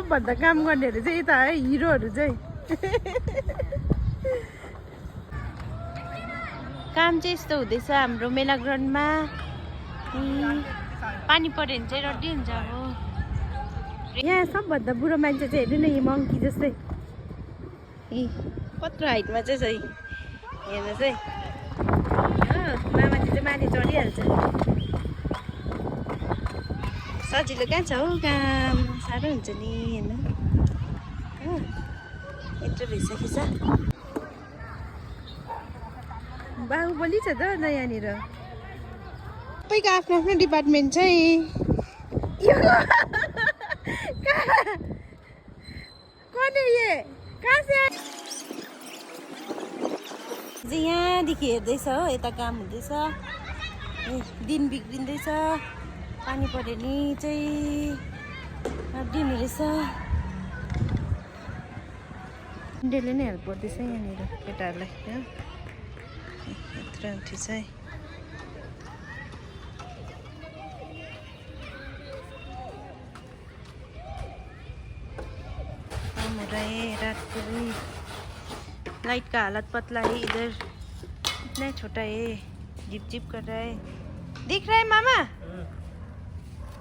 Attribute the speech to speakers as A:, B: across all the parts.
A: सबभन्दा काम गर्नेहरू चाहिँ यता है हिरोहरू चाहिँ काम चाहिँ यस्तो हुँदैछ हाम्रो मेला ग्राउन्डमा पानी पर्यो भने चाहिँ रड्डी हुन्छ अब यहाँ सबभन्दा बुढो मान्छे चाहिँ हेर्नु न यी मङ्की जस्तै कत्रो हाइटमा चाहिँ छ हेर्नु चाहिँ मामाले चाहिँ माने चढिहाल्छ सजिलो कहाँ छ हौ काम साह्रो हुन्छ नि हेर्नु यत्रो भइसकेछ बाहुबली छ त यहाँनिर सबैको आफ्नो आफ्नो डिपार्टमेन्ट छ यहाँदेखि हेर्दैछ हो यता काम हुँदैछ दिन बिग्रिँदैछ पानी पर्यो नि चाहिँ दिन रहेछ डेले नै हेल्प गर्दैछ यहाँनिर केटाहरूलाई यत्रो ठिक छ रात को भी लाइट का हालत पतला है इधर इतना छोटा है जिप जिप कर रहा है दिख रहा है मामा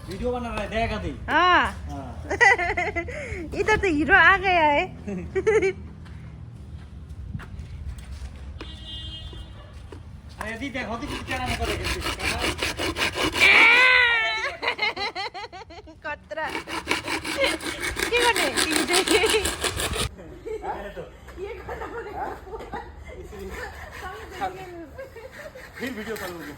B: वीडियो बना रहा है देखा थी
A: हाँ इधर तो हीरो आ गया है
B: अरे दी देखो दी क्या नाम करेगा
A: कतरा के गर्ने
B: फिर वीडियो करूँगी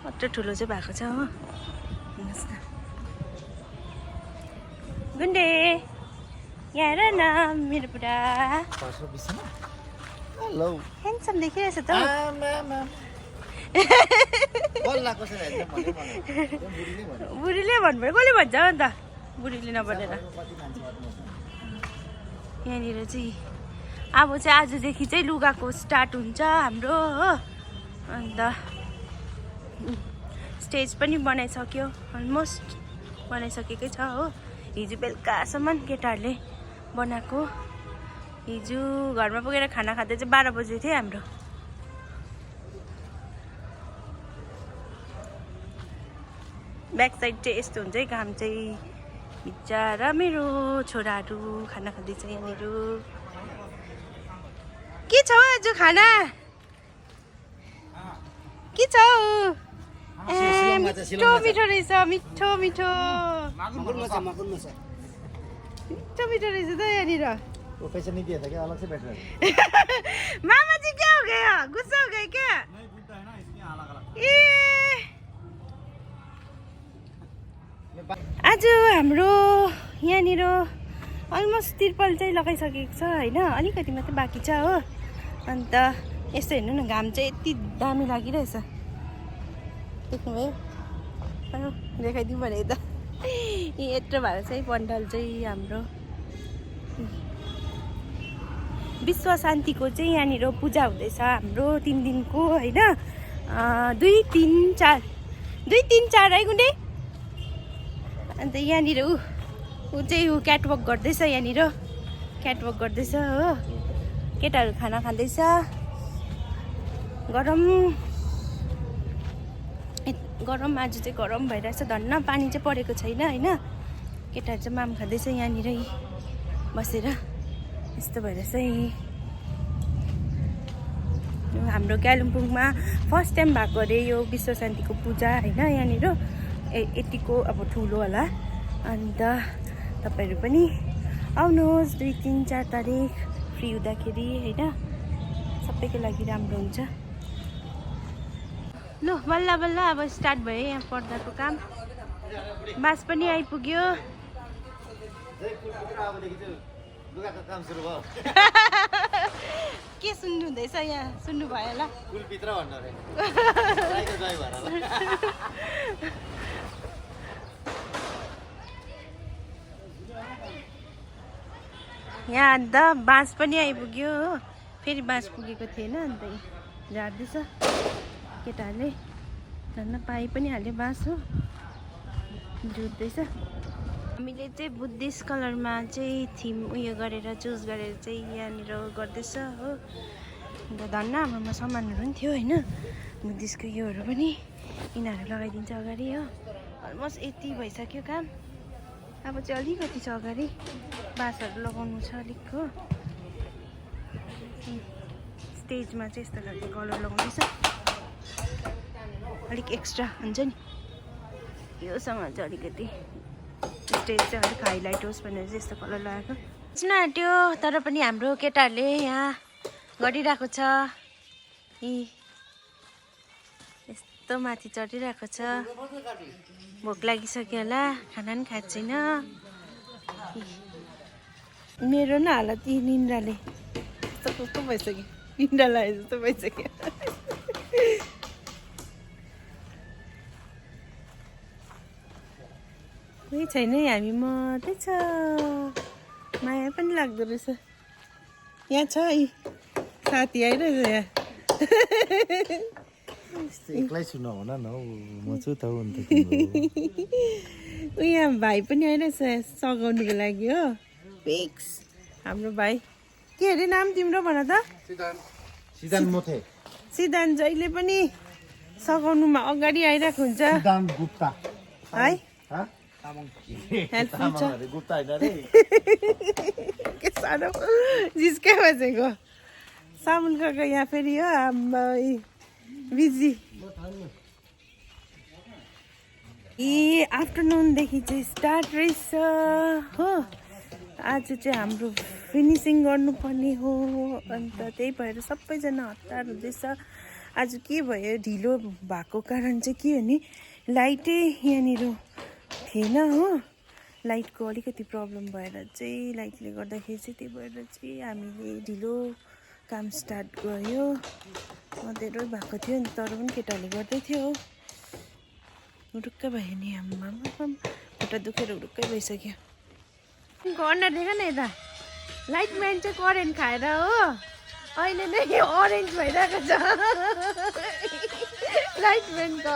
A: कत्रो ठुलो चाहिँ भएको छ हो हेर्नुहोस् न गुन्डे यहाँ हेर न मेरो बुढा
B: हेलो
A: ह्यान्डसम देखिरहेछ त बुढीले भन्नुभयो कसले भन्छ अन्त बुढीले नभनेर यहाँनिर चाहिँ अब चाहिँ आजदेखि चाहिँ लुगाको स्टार्ट हुन्छ हाम्रो हो अन्त स्टेज पनि बनाइसक्यो अलमोस्ट बनाइसकेकै छ हो हिजो बेलुकासम्म केटाहरूले बनाएको हिजो घरमा पुगेर खाना खाँदा चाहिँ 12 बजे थियो हाम्रो ब्याक साइड चाहिँ यस्तो हुन्छ है काम चाहिँ बिचारा मेरो छोराहरू खाना खाँदैछ यहाँनिर के छ आज खाना के छ मिठो मिठो रहेछ मिठो मिठो मिठो मिठो रहेछ त यहाँनिर
B: पैसा नहीं दिया था क्या अलग से बैठ रहे
A: मामा जी क्या हो गया गुस्सा हो गए क्या
B: नहीं पूछता है ना इसलिए अलग अलग
A: आज हाम्रो यहाँनिर अलमोस्ट तिर्पल चाहिँ लगाइसकेको छ होइन अलिकति मात्रै बाँकी छ हो अन्त यस्तो हेर्नु न घाम चाहिँ यति दामी लागिरहेछ देख्नुभयो देखाइदिउँ भने त यत्रो भएर चाहिँ पण्डाल चाहिँ हाम्रो विश्व शान्तिको चाहिँ यहाँनिर पूजा हुँदैछ हाम्रो 3 दिनको होइन 2, 3, 4 है गुन्डे अन्त यहाँनिर ऊ चाहिँ क्याटवक गर्दैछ यहाँनिर क्याटवक गर्दैछ हो केटाहरू खाना खाँदैछ गरम आज चाहिँ गरम भइरहेछ धन्न पानी चाहिँ परेको छैन होइन केटाहरू चाहिँ माम खाँदैछ यहाँनिर बसेर यस्तो भइरहेछ हाम्रो कालिम्पोङमा फर्स्ट टाइम भएको अरे यो विश्व शान्तिको पूजा होइन यहाँनिर यतिको अब ठुलो होला अन्त तपाईँहरू पनि आउनुहोस् 2, 3, 4 तारिक फ्री हुँदाखेरि होइन सबैको लागि राम्रो हुन्छ ल बल्ल बल्ल अब स्टार्ट भयो यहाँ पर्दाको काम बास पनि आइपुग्यो के सुन्नु हुँदैछ यहाँ सुन्नु भयो होला यहाँ अन्त बाँस पनि आइपुग्यो हो, फेरि बाँस पुगेको थिएन अन्त झार्दैछ केटाहरूले। झन् पाइ पनि हाल्यो बाँस हो, जुट्दैछ। हामीले चाहिँ बुद्धिस्ट कलरमा चाहिँ थिम उयो गरेर चुज गरेर चाहिँ यहाँनिर गर्दैछ हो। अन्त धन्न हाम्रोमा सामानहरू पनि थियो होइन, बुद्धिस्टको योहरू पनि यिनीहरू लगाइदिन्छ अगाडि हो। अलमोस्ट यति भइसक्यो काम, अब चाहिँ अलिकति छ अगाडि बाँसहरू लगाउनु छ अलिक हो। स्टेजमा चाहिँ यस्तो खालको कलर लगाउँदैछ, अलिक एक्स्ट्रा हुन्छ नि योसँग चाहिँ अलिकति स्टेज चाहिँ अलिक हाइलाइट होस् भनेर चाहिँ यस्तो कलर लगाएको सुन आँट्यो। तर पनि हाम्रो केटाहरूले यहाँ गरिरहेको छ, यस्तो माथि चढिरहेको छ। भोक लागिसक्यो होला, खाना पनि खाएको छैन। मेरो न हालत यी निन्द्राले कस्तो कस्तो भइसक्यो, निन्द्रा लागे जस्तो भइसक्यो। कोही छैन, हामी मात्रै छ, माया पनि लाग्दो रहेछ। यहाँ छ यी साथी आइरहेछ यहाँ।
C: एक्लै सुन हुन न हौ, म छु त अन्त
A: यहाँ भाइ पनि आइरहेछ सघाउनुको लागि हो। फिक्स हाम्रो भाइ। के अरे नाम तिम्रो भन त?
C: सिद्धान्त मोथे।
A: सिद्धान्त जहिले पनि सघाउनुमा अगाडि आइरहेको हुन्छ
C: सिद्धान्त गुप्ता
A: है।
C: गुप्ता हैन रे।
A: के साह्रो जिस्कै बसेको सामुन काका यहाँ फेरि हो बिजी। ए आफ्टरनुनदेखि चाहिँ स्टार्ट रहेछ हो। आज चाहिँ हाम्रो फिनिसिङ गर्नुपर्ने हो, अन्त त्यही भएर सबैजना हतार हुँदैछ। आज के भयो, ढिलो भएको कारण चाहिँ के हो नि, लाइटै यहाँनिर थिएन हो। लाइटको अलिकति प्रब्लम भएर चाहिँ, लाइटले गर्दाखेरि चाहिँ, त्यही भएर चाहिँ हामीले ढिलो काम स्टार्ट गऱ्यो। अँध्यारो भएको थियो नि, तर पनि केटाहरूले गर्दै थियो। हुरुक्क भयो नि, आम्मा खुट्टा दुखेर हुरुक्कै भइसक्यो। कर्नर देख न यता, लाइट म्यान चाहिँ करेन्ट खाएर हो अहिले नै अरेन्ज भइरहेको छ। लाइट म्यानको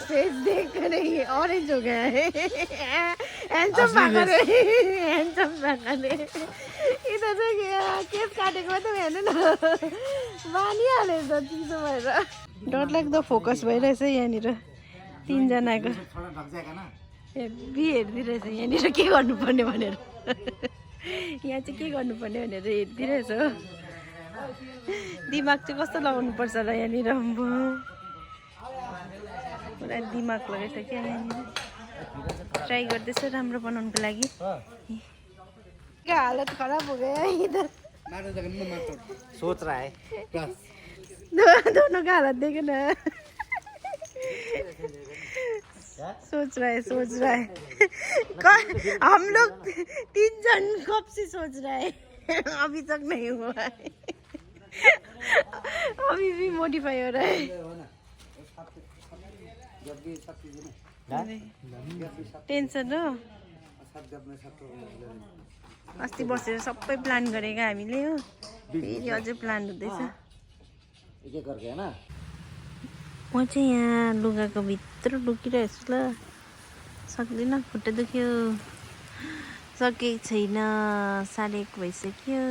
A: फेस देखेर अरेन्ज हो गया है, ह्यान्डसम भएको रे, ह्यान्डसम भएको रे। यता चाहिँ केस काटेको मात्रै हेर्नु न, बानिहाल्यो त चिसो भएर। डरलाग्दो फोकस भइरहेछ यहाँनिर तिनजनाको। हेभी हेरिदिरहेछ यहाँनिर के गर्नुपर्ने भनेर, यहाँ चाहिँ के गर्नुपर्ने भनेर हेरिदिरहेछ हो। दिमाग चाहिँ कस्तो लगाउनुपर्छ र यहाँनिर, पुरा दिमाग लगाइसक्यो यहाँनिर। ट्राई गर्दैछ राम्रो बनाउनुको लागि। हालत खराब हो गयो है इधर,
C: सोच रहा है
A: दोनों का हालत देखे ना। सोच रहा है हम लोग 3 जन कब से सोच रहा है, अभी तक नहीं हुआ है। अभी भी मॉडिफाई हो रहा है। टेन्सन हो, अस्ति बसेर सबै प्लान गरेको हामीले हो, फेरि अझै प्लान हुँदैछ। म चाहिँ यहाँ लुगाको भित्र लुकिरहेको छु ल, सक्दिनँ, खुट्टा दुख्यो, सकेको छैन, 1:30 भइसक्यो।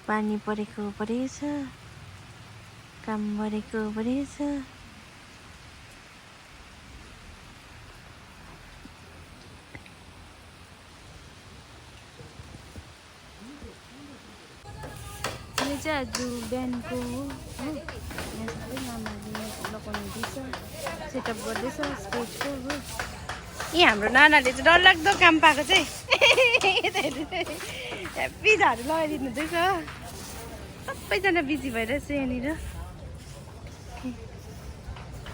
A: पानी परेको परेछ, काम गरेको परेछ। यो चाहिँ आज बिहानको हो, यहाँ सबै नानाले लगाउनु दिन्छ, सेटअप गर्दैछ स्टेजको हो। यी हाम्रो नानाले चाहिँ डरलाग्दो काम पाएको चाहिँ हेप्पी झाडु लगाइदिनु हुँदैछ। सबैजना बिजी भइरहेछ यहाँनिर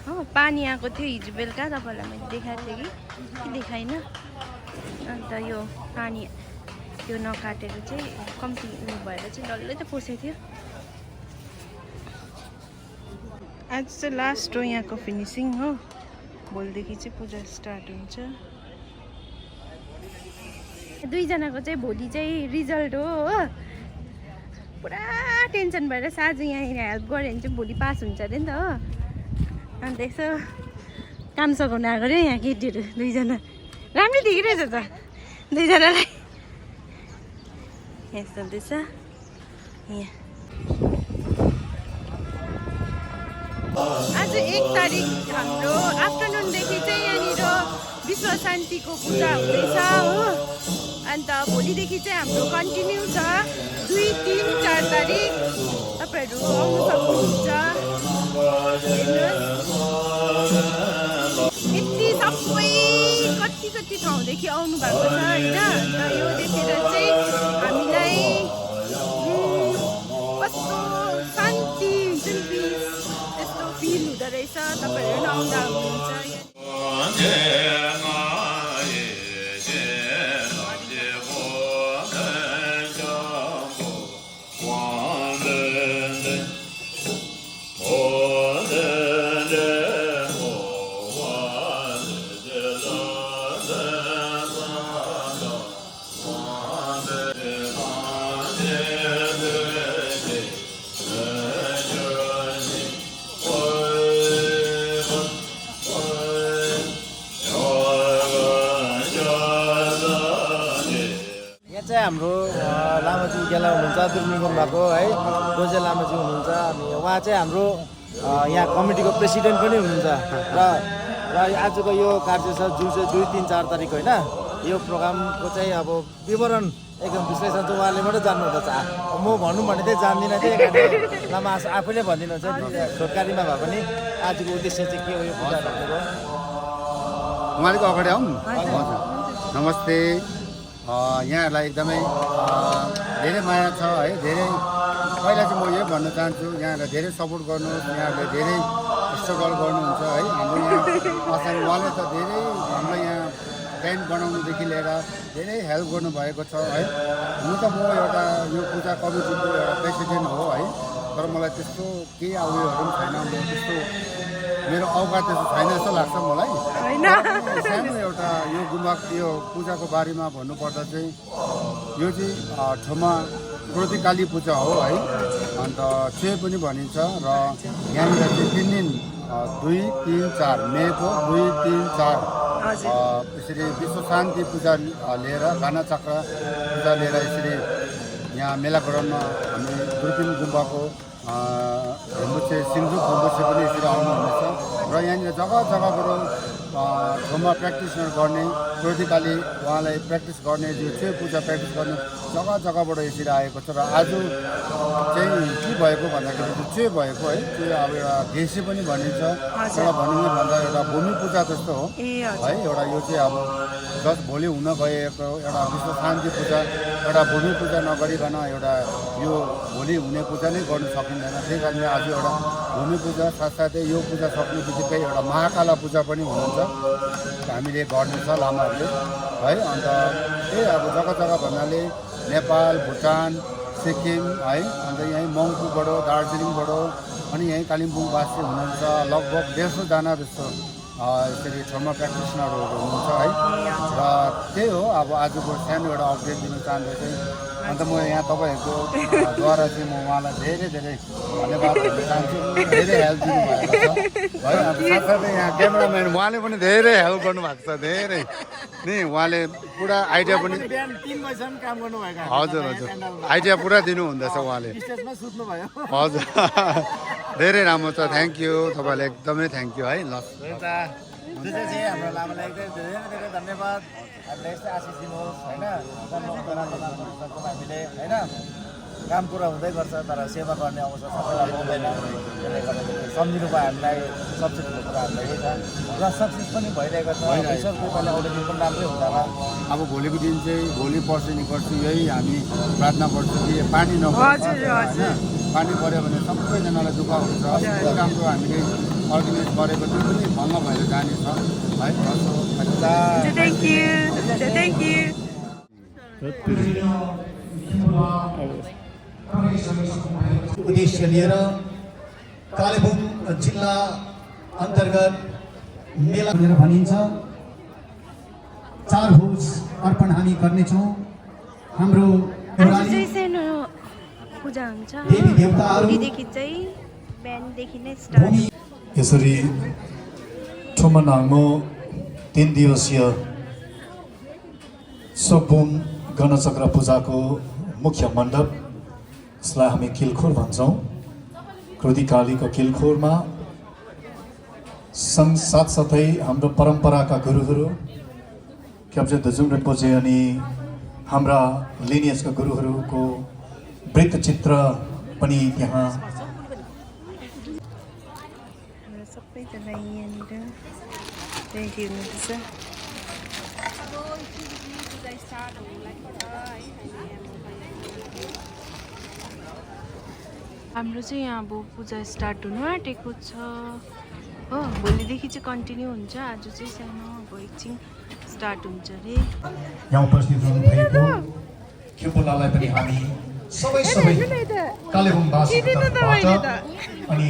A: हो। पानी आएको थियो हिजो बेलुका, तपाईँहरूलाई मैले देखाएको थिएँ कि देखाइनँ। अन्त यो पानी त्यो नकाटेर चाहिँ कम्ती उयो भएर चाहिँ डल्लै त पसेको थियो। आज चाहिँ लास्ट हो यहाँको फिनिसिङ हो, भोलिदेखि चाहिँ पूजा स्टार्ट हुन्छ। दुईजनाको चाहिँ भोलि चाहिँ रिजल्ट हो पुरा टेन्सन भएर आज यहाँनिर हेल्प गऱ्यो भने चाहिँ भोलि पास हुन्छ अरे नि त हो अन्त यसो काम सघाउनु आएको अरे यहाँ केटीहरू दुईजना राम्रै देखिरहेछ त दुईजनालाई यस्तो हुँदैछ यहाँ आज 1 तारिक हाम्रो आफ्टरनुनदेखि चाहिँ यहाँनिर विश्व शान्तिको पूजा हुँदैछ हो अन्त भोलिदेखि चाहिँ हाम्रो कन्टिन्यू छ 2, 3, 4 तारिक तपाईँहरू आउनु सक्नुहुन्छ यति सबै कति ठाउँदेखि आउनु भएको छ होइन अन्त यो देखेर चाहिँ हामीलाई कस्तो शान्ति जुन त्यस्तो फिल हुँदो रहेछ तपाईँहरू आउँदा हुनुहुन्छ
C: हाम्रो लामाजी गेला हुनुहुन्छ दुर्मी गुम्बाको है रोजे लामाजी हुनुहुन्छ अनि उहाँ चाहिँ हाम्रो यहाँ कमिटीको प्रेसिडेन्ट पनि हुनुहुन्छ र आजको यो कार्य छ जुन चाहिँ 2, 3, 4 तारिक होइन यो प्रोग्रामको चाहिँ अब विवरण एकदम विश्लेषण चाहिँ उहाँले मात्रै जान्नुहुँदछ म भनौँ भने चाहिँ जान्दिनँ त्यही कारण लामा आफैले भनिदिनुहुन्छ छोटकारीमा भए पनि आजको उद्देश्य चाहिँ के हो यो पूजा भनेको
D: उहाँको अगाडि आउँ नमस्ते यहाँहरूलाई एकदमै धेरै माया छ है धेरै पहिला चाहिँ म यो भन्न चाहन्छु यहाँहरूलाई धेरै सपोर्ट गर्नुहोस् यहाँहरूले धेरै स्ट्रगल गर्नुहुन्छ है हाम्रो यहाँ असम उहाँले त धेरै हाम्रो यहाँ टेन्ट बनाउनुदेखि लिएर धेरै हेल्प गर्नुभएको छ है हुनु त म एउटा यो पूजा कमिटीको एउटा प्रेसिडेन्ट हो है तर मलाई त्यस्तो केही उयोहरू पनि छैन म त्यस्तो मेरो औकात त्यस्तो छैन जस्तो लाग्छ मलाई सानो एउटा यो गुम्बा यो पूजाको बारेमा भन्नुपर्दा चाहिँ यो चाहिँ ठाउँमा क्रोधिकाली पूजा हो है अन्त छे पनि भनिन्छ र यहाँनिर चाहिँ 3 दिन 2, 3, 4 मेको 2, 3, 4 यसरी विश्व शान्ति पूजा लिएर गाना चक्र पूजा लिएर यसरी यहाँ मेला ग्राउन्डमा हामी दुर्पिन गुम्बाको हेम्बुचे सिङ्गुक हेम्बुचे पनि यसरी आउनुहुनेछ र यहाँनिर जग्गा जग्गाबाट ठाउँमा प्र्याक्टिस गर्ने क्रोधिकाली उहाँलाई प्र्याक्टिस गर्ने जो चाहिँ पूजा प्र्याक्टिस गर्ने जग्गा जग्गाबाट यसरी आएको छ र आज चाहिँ के भएको भन्दाखेरि चाहिँ भएको है त्यो अब एउटा देशी पनि भनिन्छ एउटा भनिने भन्दा एउटा भूमि पूजा जस्तो हो है एउटा यो चाहिँ अब जस भोलि हुन गएको एउटा विश्व शान्ति पूजा एउटा भूमि पूजा नगरिकन एउटा यो भोलि हुने पूजा नै गर्नु सकिँदैन त्यही कारणले आज एउटा भूमि पूजा साथसाथै यो पूजा सक्ने बित्तिकै एउटा महाकाला पूजा पनि हुनुहुन्छ हामीले गर्नेछ लामाहरूले है अन्त त्यही अब जग्गा जग्गा भन्नाले नेपाल भुटान सिक्किम है अन्त यहीँ मङ्पूबाट दार्जिलिङबाट अनि यहीँ कालिम्पोङवासी हुनुहुन्छ लगभग 150 जना जस्तो यसरी ठाउँमा प्र्याक्टिसनरहरू हुनुहुन्छ है र त्यही हो अब आजको सानो एउटा अपडेट दिन चाहँदै चाहिँ अन्त म यहाँ तपाईँहरूको द्वारा चाहिँ म उहाँलाई धेरै धेरै धन्यवाद दिन चाहन्छु धेरै हेल्प दिनुभएको छ है अब साथसाथै यहाँ क्यामेराम्यान उहाँले पनि धेरै हेल्प गर्नुभएको छ धेरै नि उहाँले पुरा आइडिया पनि
C: 3 बजीसम्म काम गर्नुभएको
D: हजुर हजुर आइडिया पुरा दिनुहुँदैछ उहाँले
C: स्टेजमा सुत्नु भयो
D: हजुर धेरै राम्रो छ थ्याङ्क यू तपाईँलाई एकदमै थ्याङ्क यू है ल
C: चाहिँ हाम्रो लामालाई एकदमै धेरै धन्यवाद हामीलाई यस्तै आशिष दिनुहोस् होइन हामीले होइन काम पुरा हुँदै गर्छ तर सेवा गर्ने अवसर सबैलाई पाउँदैन त्यसले गर्दाखेरि सम्झिनु भयो हामीलाई सबसे ठुलो कुरा हामीलाई यही छ र सक्सेस पनि भइरहेको छ ईश्वर कृपाले आउने दिन पनि राम्रै हुन्छ होला
D: अब भोलिको दिन चाहिँ भोलि पर्सि गर्छु यही हामी प्रार्थना गर्छौँ कि पानी नपर्छ पानी पऱ्यो भने सबैजनालाई दुःख हुन्छ त्यही राम्रो हामीले अर्गनाइज गरेको त्यो पनि भङ्ग भएर जानेछ है
E: उद्देश्य लिएर कालेबुङ जिल्ला अन्तर्गत मेला भनेर भनिन्छ चार भोज अर्पण हामी गर्नेछौँ। हाम्रो
A: आज
E: देउराली
A: चाहिँ सानो पूजा हुन्छ
E: देवी देवताहरू
A: भोलिदेखि चाहिँ बिहानदेखि नै स्टार्ट
E: भूमि
F: यसरी ठुमनाङमो 3 दिवसीय सोबुङ गणचक्र पूजाको मुख्य मण्डप, यसलाई हामी किलखोर भन्छौँ। क्रोधिकालीको किलखोरमा साथसाथै हाम्रो परम्पराका गुरुहरू क्याप्चे दजुङ रिम्पोचे अनि हाम्रा लिनियसका गुरुहरूको वृत्तचित्र पनि त्यहाँ
A: हाम्रो सबैजना यहाँनिर रेडी हुनुहुन्छ। हाम्रो चाहिँ यहाँ अब पूजा स्टार्ट हुनु आँटेको छ हो। भोलिदेखि चाहिँ कन्टिन्यू हुन्छ। आज चाहिँ सानो अब एकछिन स्टार्ट हुन्छ अरे।
F: यहाँ उपस्थित हुनुभएको खेपुलालाई पनि हामी सबै कालेबुङवासीको तर्फबाट अनि